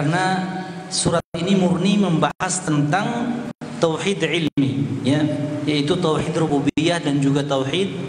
karena surat ini murni membahas tentang tauhid ilmi, ya, yaitu tauhid rububiyah dan juga tauhid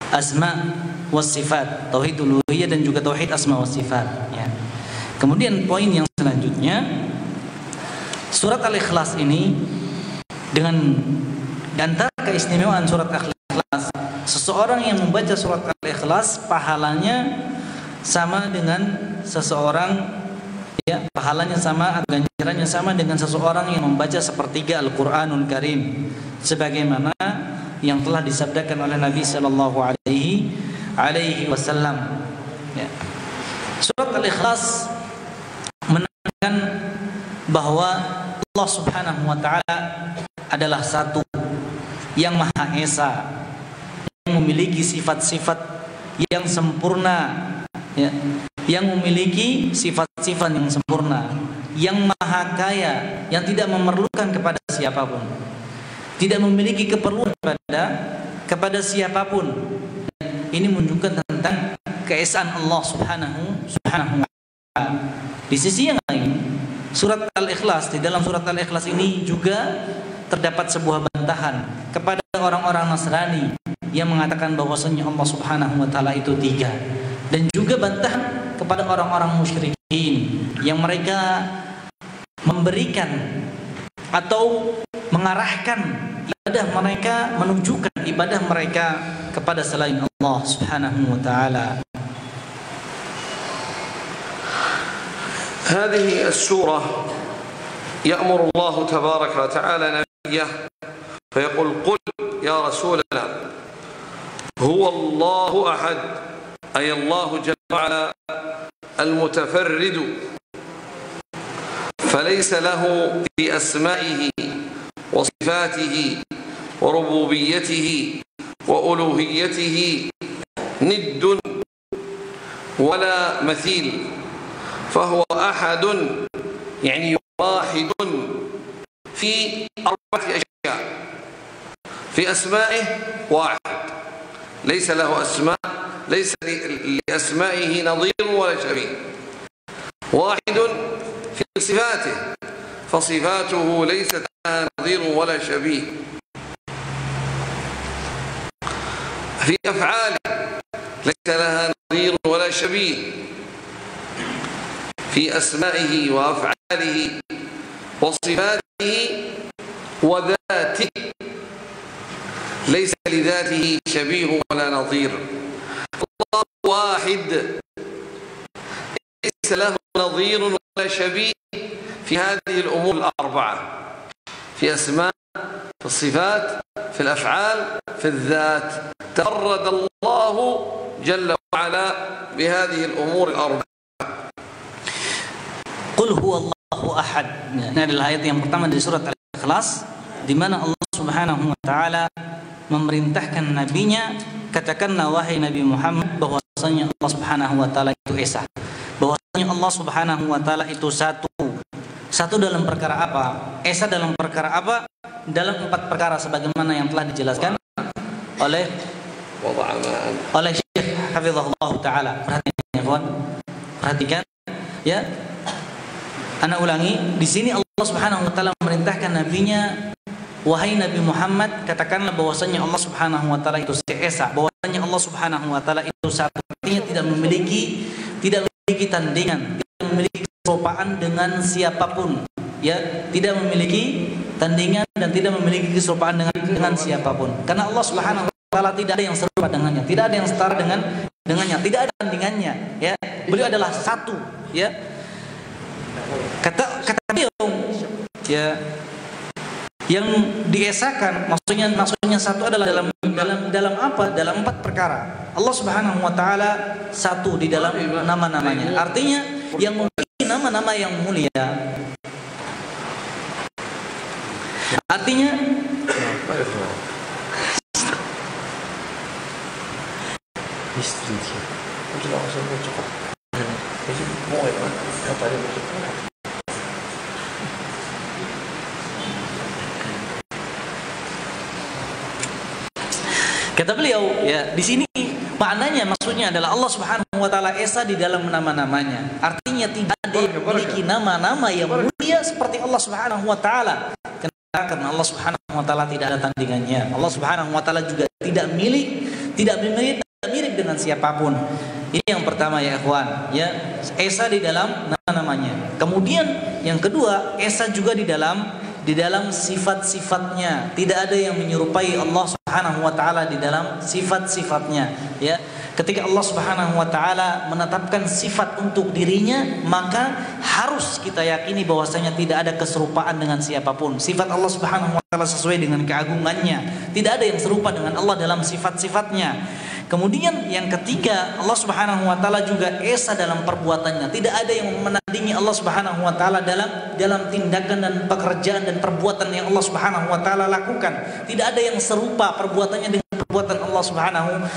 asma was sifat, tauhid uluhiyah dan juga tauhid asma was sifat, ya. Kemudian poin yang selanjutnya, surat Al-Ikhlas ini dengan antara keistimewaan surat Al-Ikhlas, seseorang yang membaca surat Al-Ikhlas pahalanya sama dengan seseorang, ya, pahalanya sama, ganjarannya sama dengan seseorang yang membaca sepertiga Al-Qur'anul Karim, sebagaimana yang telah disabdakan oleh Nabi sallallahu alaihi wasallam, ya. Surat Al-Ikhlas menekankan bahwa Allah Subhanahu wa taala adalah satu yang Maha Esa, yang memiliki sifat-sifat yang sempurna, ya, yang memiliki sifat-sifat yang sempurna, yang Maha Kaya, yang tidak memerlukan kepada siapapun, tidak memiliki keperluan kepada siapapun. Ini menunjukkan tentang keesaan Allah Subhanahu wa taala. Di sisi yang lain, surat Al-Ikhlas, di dalam surat Al-Ikhlas ini juga terdapat sebuah bantahan kepada orang-orang Nasrani yang mengatakan bahwasanya Allah Subhanahu wa taala itu tiga, dan juga bantahan kepada orang-orang musyrikin yang mereka memberikan atau mengarahkan ibadah mereka, menunjukkan ibadah mereka kepada selain Allah Subhanahu wa taala. هذه السورة يأمر الله تبارك وتعالى نبيه فيقول قل يا رسولنا هو الله أحد، أي الله جل وعلا المتفرد، فليس له في أسمائه وصفاته وربوبيته وألوهيته ند ولا مثيل، فهو أحد يعني واحد في أربعة أشياء. في أسمائه واحد، ليس له أسماء، ليس لأسمائه نظير ولا شبيه. واحد في صفاته، فصفاته ليست لها نظير ولا شبيه. في أفعاله ليس لها نظير ولا شبيه. في أسمائه وأفعاله وصفاته وذاته ليس لذاته شبيه ولا نظير. الله واحد ليس له نظير ولا شبيه في هذه الأمور الأربعة، في أسماء، في الصفات، في الأفعال، في الذات. تفرد الله جل وعلا بهذه الأمور الأربعة. Qul huwallahu ahad. Ini adalah ayat yang pertama dari surat Al-Ikhlas, di mana Allah Subhanahu wa taala memerintahkan nabinya, katakanlah wahai Nabi Muhammad bahwasanya Allah Subhanahu wa taala itu esa. Bahwasanya Allah Subhanahu wa taala itu satu. Satu dalam perkara apa? Esa dalam perkara apa? Dalam 4 perkara sebagaimana yang telah dijelaskan oleh Syekh Hafizahullah taala. Perhatikan ya, kawan. Perhatikan ya. Ana ulangi, di sini Allah Subhanahu wa taala memerintahkan nabinya, wahai Nabi Muhammad, katakanlah bahwasanya Allah Subhanahu wa taala itu esa, bahwasanya Allah Subhanahu wa taala itu satu, artinya tidak memiliki tandingan, tidak memiliki keserupaan dengan siapapun, ya, tidak memiliki tandingan dan tidak memiliki keserupaan dengan siapapun. Karena Allah Subhanahu wa taala tidak ada yang serupa dengannya, tidak ada yang setara dengannya, tidak ada tandingannya, ya. Beliau adalah satu, ya. Kata beliau, ya, yang diesakan maksudnya satu adalah dalam apa? Dalam 4 perkara. Allah Subhanahu wa taala satu di dalam nama-namanya. Artinya yang memiliki nama-nama yang mulia. Artinya kata beliau, ya, di sini Maknanya maksudnya adalah Allah Subhanahu wa taala esa di dalam nama-namanya. Artinya tidak ada yang memiliki nama-nama yang mulia seperti Allah Subhanahu wa taala. Karena Allah Subhanahu wa taala tidak ada tandingannya. Allah Subhanahu wa taala juga tidak mirip dengan siapapun. Ini yang pertama ya ikhwan, ya. Esa di dalam nama-namanya. Kemudian yang kedua, esa juga di dalam sifat-sifatnya. Tidak ada yang menyerupai Allah Subhanahu wa taala di dalam sifat-sifatnya, ya. Ketika Allah Subhanahu wa taala menetapkan sifat untuk dirinya, maka harus kita yakini bahwasanya tidak ada keserupaan dengan siapapun. Sifat Allah Subhanahu wa taala sesuai dengan keagungannya. Tidak ada yang serupa dengan Allah dalam sifat-sifatnya. Kemudian yang ketiga, Allah Subhanahu wa taala juga esa dalam perbuatannya. Tidak ada yang menandingi Allah Subhanahu wa taala dalam tindakan dan pekerjaan dan perbuatan yang Allah Subhanahu wa taala lakukan. Tidak ada yang serupa perbuatannya dengan perbuatan Allah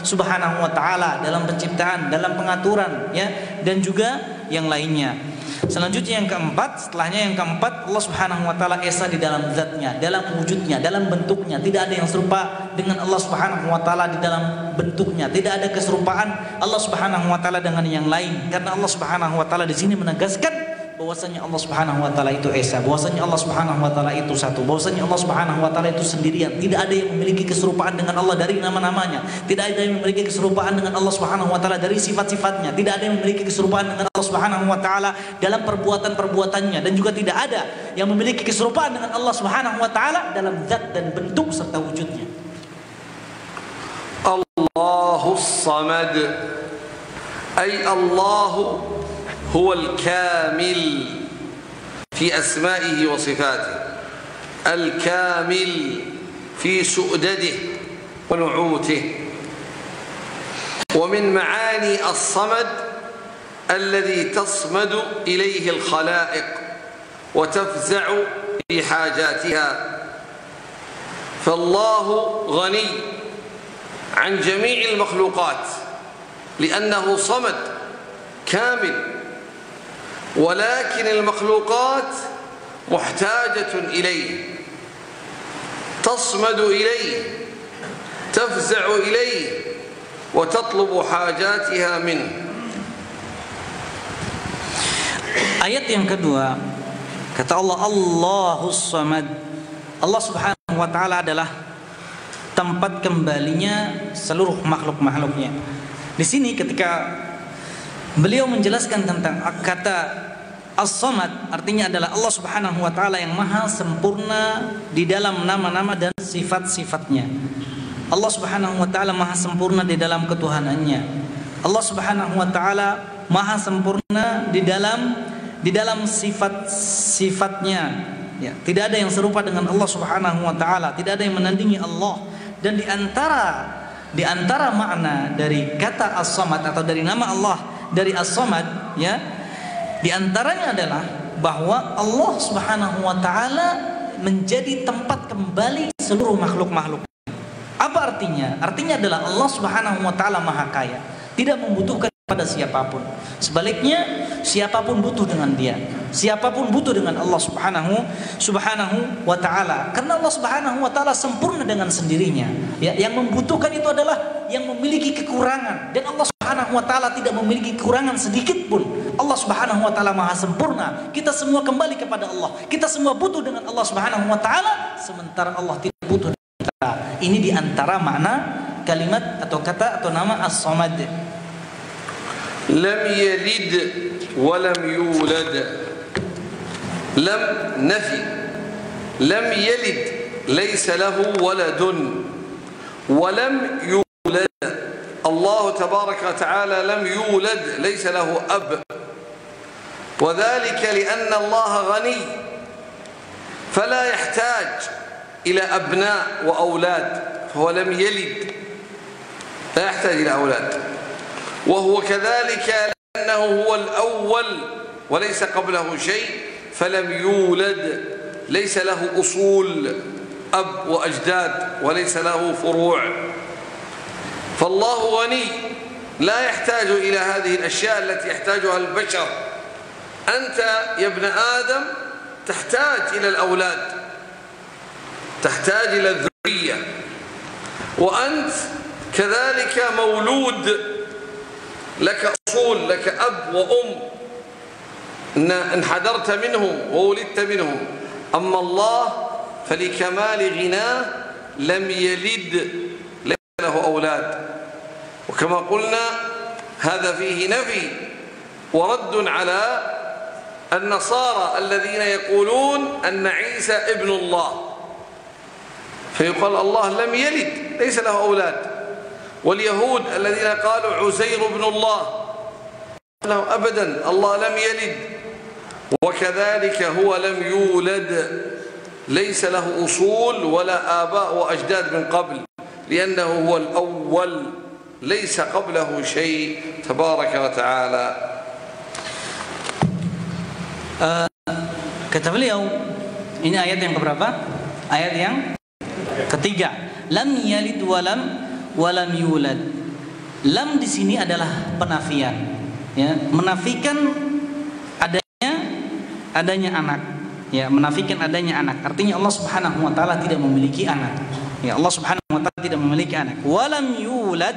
Subhanahu wa taala dalam penciptaan, dalam pengaturan, ya, dan juga yang lainnya. Selanjutnya yang keempat, setelahnya yang keempat, Allah Subhanahu wa taala esa di dalam zatnya, dalam wujudnya, dalam bentuknya. Tidak ada yang serupa dengan Allah Subhanahu wa taala di dalam bentuknya. Tidak ada keserupaan Allah Subhanahu wa taala dengan yang lain. Karena Allah Subhanahu wa taala di sini menegaskan bahwasanya Allah Subhanahu wa taala itu esa, bahwasanya Allah Subhanahu wa taala itu satu, bahwasanya Allah Subhanahu wa taala itu sendirian. Tidak ada yang memiliki keserupaan dengan Allah dari nama-namanya. Tidak ada yang memiliki keserupaan dengan Allah Subhanahu wa taala dari sifat-sifatnya. Tidak ada yang memiliki keserupaan dengan Allah Subhanahu wa taala dalam perbuatan-perbuatannya, dan juga tidak ada yang memiliki keserupaan dengan Allah Subhanahu wa taala dalam zat dan bentuk serta wujudnya. Allahus Samad, ay Allahu هو الكامل في أسمائه وصفاته، الكامل في سؤدده ونعوته. ومن معاني الصمد الذي تصمد إليه الخلائق وتفزع في حاجاتها. فالله غني عن جميع المخلوقات لأنه صمد كامل، ولكن المخلوقات محتاجة إليه، تصمد إليه، تفزع إليه، وتطلب حاجاتها منه. Ayat yang kedua, kata Allah, Allahus Samad. Allah Subhanahu wa taala adalah tempat kembalinya seluruh makhluk-makhluknya. Di sini ketika beliau menjelaskan tentang kata As-Samad, artinya adalah Allah Subhanahu wa taala yang maha sempurna di dalam nama-nama dan sifat-sifatnya. Allah Subhanahu wa taala maha sempurna di dalam ketuhanannya. Allah Subhanahu wa taala maha sempurna di dalam sifat-sifatnya. Ya, tidak ada yang serupa dengan Allah Subhanahu wa taala, tidak ada yang menandingi Allah. Dan di antara makna dari kata As-Samad atau dari nama Allah, dari As-Samad, ya, di antaranya adalah bahwa Allah Subhanahu wa taala menjadi tempat kembali seluruh makhluk-makhluk. Apa artinya? Artinya adalah Allah Subhanahu wa taala maha kaya, tidak membutuhkan pada siapapun. Sebaliknya, siapapun butuh dengan dia. Siapapun butuh dengan Allah Subhanahu wa taala. Karena Allah Subhanahu wa taala sempurna dengan sendirinya. Ya, yang membutuhkan itu adalah yang memiliki kekurangan, dan Allah Subhanahu wa taala tidak memiliki kekurangan sedikit pun. Allah Subhanahu wa taala maha sempurna. Kita semua kembali kepada Allah. Kita semua butuh dengan Allah Subhanahu wa taala, sementara Allah tidak butuh dengan kita. Ini di antara makna kalimat atau kata atau nama As-Samad. لم يلد ولم يولد. لم نفي، لم يلد ليس له ولد، ولم يولد الله تبارك وتعالى لم يولد ليس له أب، وذلك لأن الله غني فلا يحتاج إلى أبناء وأولاد، فهو لم يلد، لا يحتاج إلى أولاد. وهو كذلك لأنه هو الأول وليس قبله شيء، فلم يولد، ليس له أصول أب وأجداد وليس له فروع. فالله غني لا يحتاج إلى هذه الأشياء التي يحتاجها البشر. أنت يا ابن آدم تحتاج إلى الأولاد، تحتاج إلى الذرية، وأنت كذلك مولود لك أصول، لك أب وأم انحدرت منهم وولدت منهم. أما الله فلكمال غناه لم يلد، ليس له أولاد. وكما قلنا هذا فيه نفي ورد على النصارى الذين يقولون أن عيسى ابن الله، فيقال الله لم يلد ليس له أولاد. واليهود الذين قالوا عزير ابن الله له أبدا، الله لم يلد. وكذلك هو لم يولد، ليس له أصول ولا آباء وأجداد من قبل، لأنه هو الأول ليس قبله شيء تبارك وتعالى. Kata beliau, ini ayat yang keberapa? Ayat yang ketiga. Lam yalid walam yulad. Lam di sini adalah penafian, ya, menafikan adanya anak, ya, menafikan adanya anak. Artinya Allah Subhanahu wa taala tidak memiliki anak. Ya, Allah Subhanahu wa taala tidak memiliki anak. Walam yulad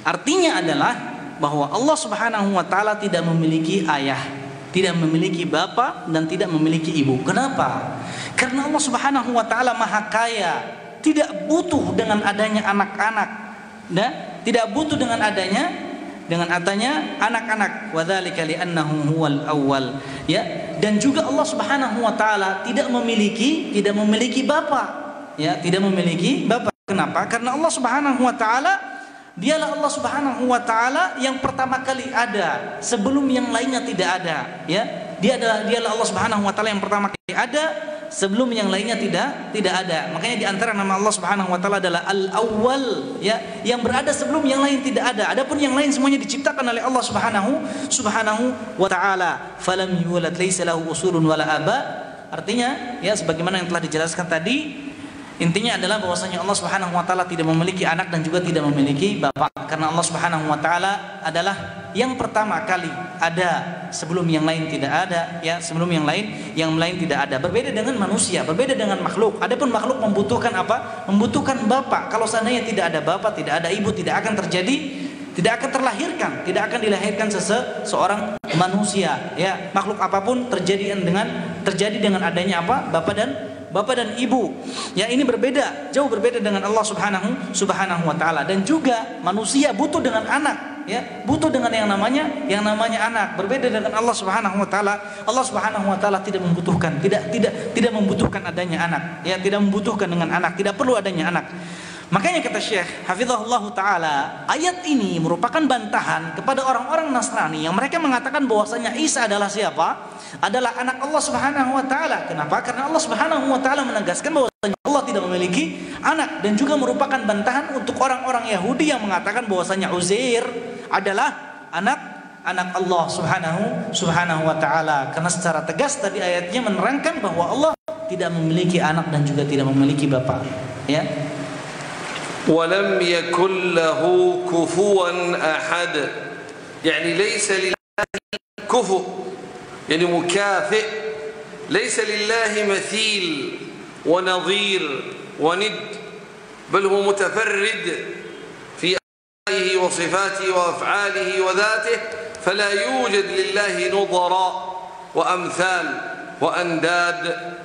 artinya adalah bahwa Allah Subhanahu wa taala tidak memiliki ayah, tidak memiliki bapak dan tidak memiliki ibu. Kenapa? Karena Allah Subhanahu wa taala Maha Kaya, tidak butuh dengan adanya anak-anak, tidak butuh dengan adanya anak-anak. Wadzalika li'annahu huwal awwal, ya. Dan juga Allah Subhanahu wa taala tidak memiliki bapak, ya, tidak memiliki bapak. Kenapa? Karena Allah Subhanahu wa taala dialah Allah Subhanahu wa taala yang pertama kali ada sebelum yang lainnya tidak ada, ya. Dialah Allah Subhanahu wa taala yang pertama kali ada sebelum yang lainnya tidak ada. Makanya di antara nama Allah Subhanahu wa taala adalah Al-Awwal, ya, yang berada sebelum yang lain tidak ada. Adapun yang lain semuanya diciptakan oleh Allah Subhanahu wa taala. Falam yulad laisa lahu usulun wala aba. Artinya, ya, sebagaimana yang telah dijelaskan tadi, intinya adalah bahwasanya Allah Subhanahu wa taala tidak memiliki anak dan juga tidak memiliki bapak, karena Allah Subhanahu wa taala adalah yang pertama kali ada sebelum yang lain tidak ada, ya, sebelum yang lain tidak ada. Berbeda dengan manusia, berbeda dengan makhluk. Adapun makhluk membutuhkan apa? Membutuhkan bapak. Kalau seandainya tidak ada bapak, tidak ada ibu, tidak akan terlahirkan, tidak akan dilahirkan seorang manusia, ya. Makhluk apapun terjadi dengan adanya apa? Bapak dan ibu. Ya, ini berbeda, jauh berbeda dengan Allah Subhanahu wa taala. Dan juga manusia butuh dengan anak, ya, butuh dengan yang namanya anak. Berbeda dengan Allah Subhanahu wa taala. Allah Subhanahu wa taala tidak membutuhkan adanya anak, ya, tidak membutuhkan dengan anak, tidak perlu adanya anak. Makanya kata Syekh hafizahullah taala, ayat ini merupakan bantahan kepada orang-orang Nasrani yang mereka mengatakan bahwasanya Isa adalah siapa? Adalah anak Allah Subhanahu wa taala. Kenapa? Karena Allah Subhanahu wa taala menegaskan bahwasanya Allah tidak memiliki anak, dan juga merupakan bantahan untuk orang-orang Yahudi yang mengatakan bahwasanya Uzair adalah anak Allah Subhanahu wa taala. Karena secara tegas tadi ayatnya menerangkan bahwa Allah tidak memiliki anak dan juga tidak memiliki bapak, ya. ولم يكن له كفوا أحد، يعني ليس لله كفو، يعني مكافئ، ليس لله مثيل ونظير وند، بل هو متفرد في أسمائه وصفاته وأفعاله وذاته، فلا يوجد لله نظراء وأمثال وأنداد،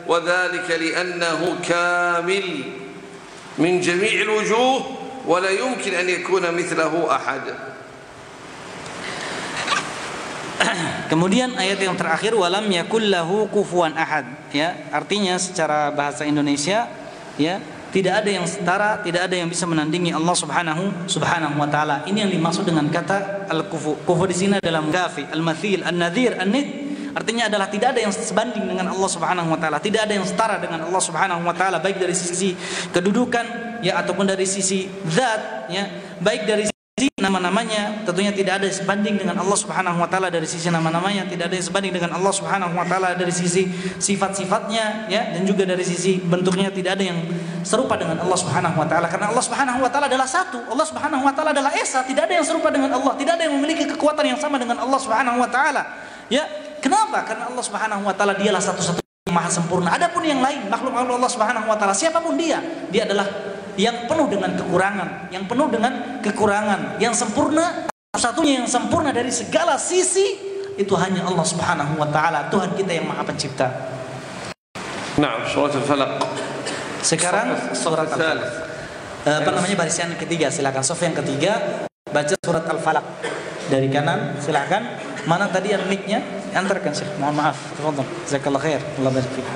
وذلك لأنه كامل من جميع الوجوه ولا يمكن أن يكون مثله أحد. Kemudian ayat yang terakhir, walam yakul lahu kufuwan ahad, ya, artinya secara bahasa Indonesia, ya, tidak ada yang setara, tidak ada yang bisa menandingi Allah Subhanahu wa taala. Ini yang dimaksud dengan kata al-kufu. Kufu di sini adalah menggafi, al-mathil, an-nadhir, an-nid. Artinya adalah tidak ada yang sebanding dengan Allah Subhanahu wa taala, tidak ada yang setara dengan Allah Subhanahu wa taala, baik dari sisi kedudukan, ya, ataupun dari sisi zat, ya, baik dari sisi nama-namanya. Tentunya tidak ada yang sebanding dengan Allah Subhanahu wa taala dari sisi nama-namanya, tidak ada yang sebanding dengan Allah Subhanahu wa taala dari sisi sifat-sifatnya, ya, dan juga dari sisi bentuknya tidak ada yang serupa dengan Allah Subhanahu wa taala. Karena Allah Subhanahu wa taala adalah satu. Allah Subhanahu wa taala adalah esa, tidak ada yang serupa dengan Allah, tidak ada yang memiliki kekuatan yang sama dengan Allah Subhanahu wa taala. Ya, kenapa? Karena Allah Subhanahu wa taala dialah satu-satunya yang maha sempurna. Adapun yang lain, makhluk Allah Subhanahu wa taala, siapapun dia adalah yang penuh dengan kekurangan, yang sempurna, satunya yang sempurna dari segala sisi itu hanya Allah Subhanahu wa taala, Tuhan kita yang Maha Pencipta. Naam, surat Al-Falaq. Sekarang surat Al-Falaq. Barisan ketiga, silakan. Sof yang ketiga, baca surat Al-Falaq dari kanan, silakan. Mana tadi yang mic-nya? Antarkan Syekh. Mohon maaf. Tafadhol. Jazakallahu khair. Allah barik fiik.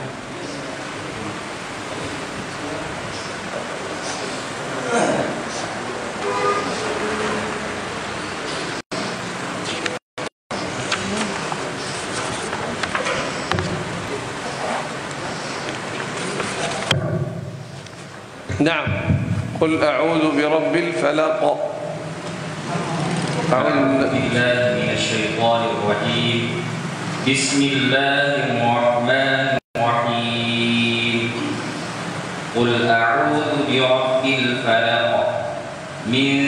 نعم قل أعوذ برب الفلق أعوذ بالله من الشيطان الرجيم بسم الله الرحمن الرحيم قل أعوذ برب الفلق من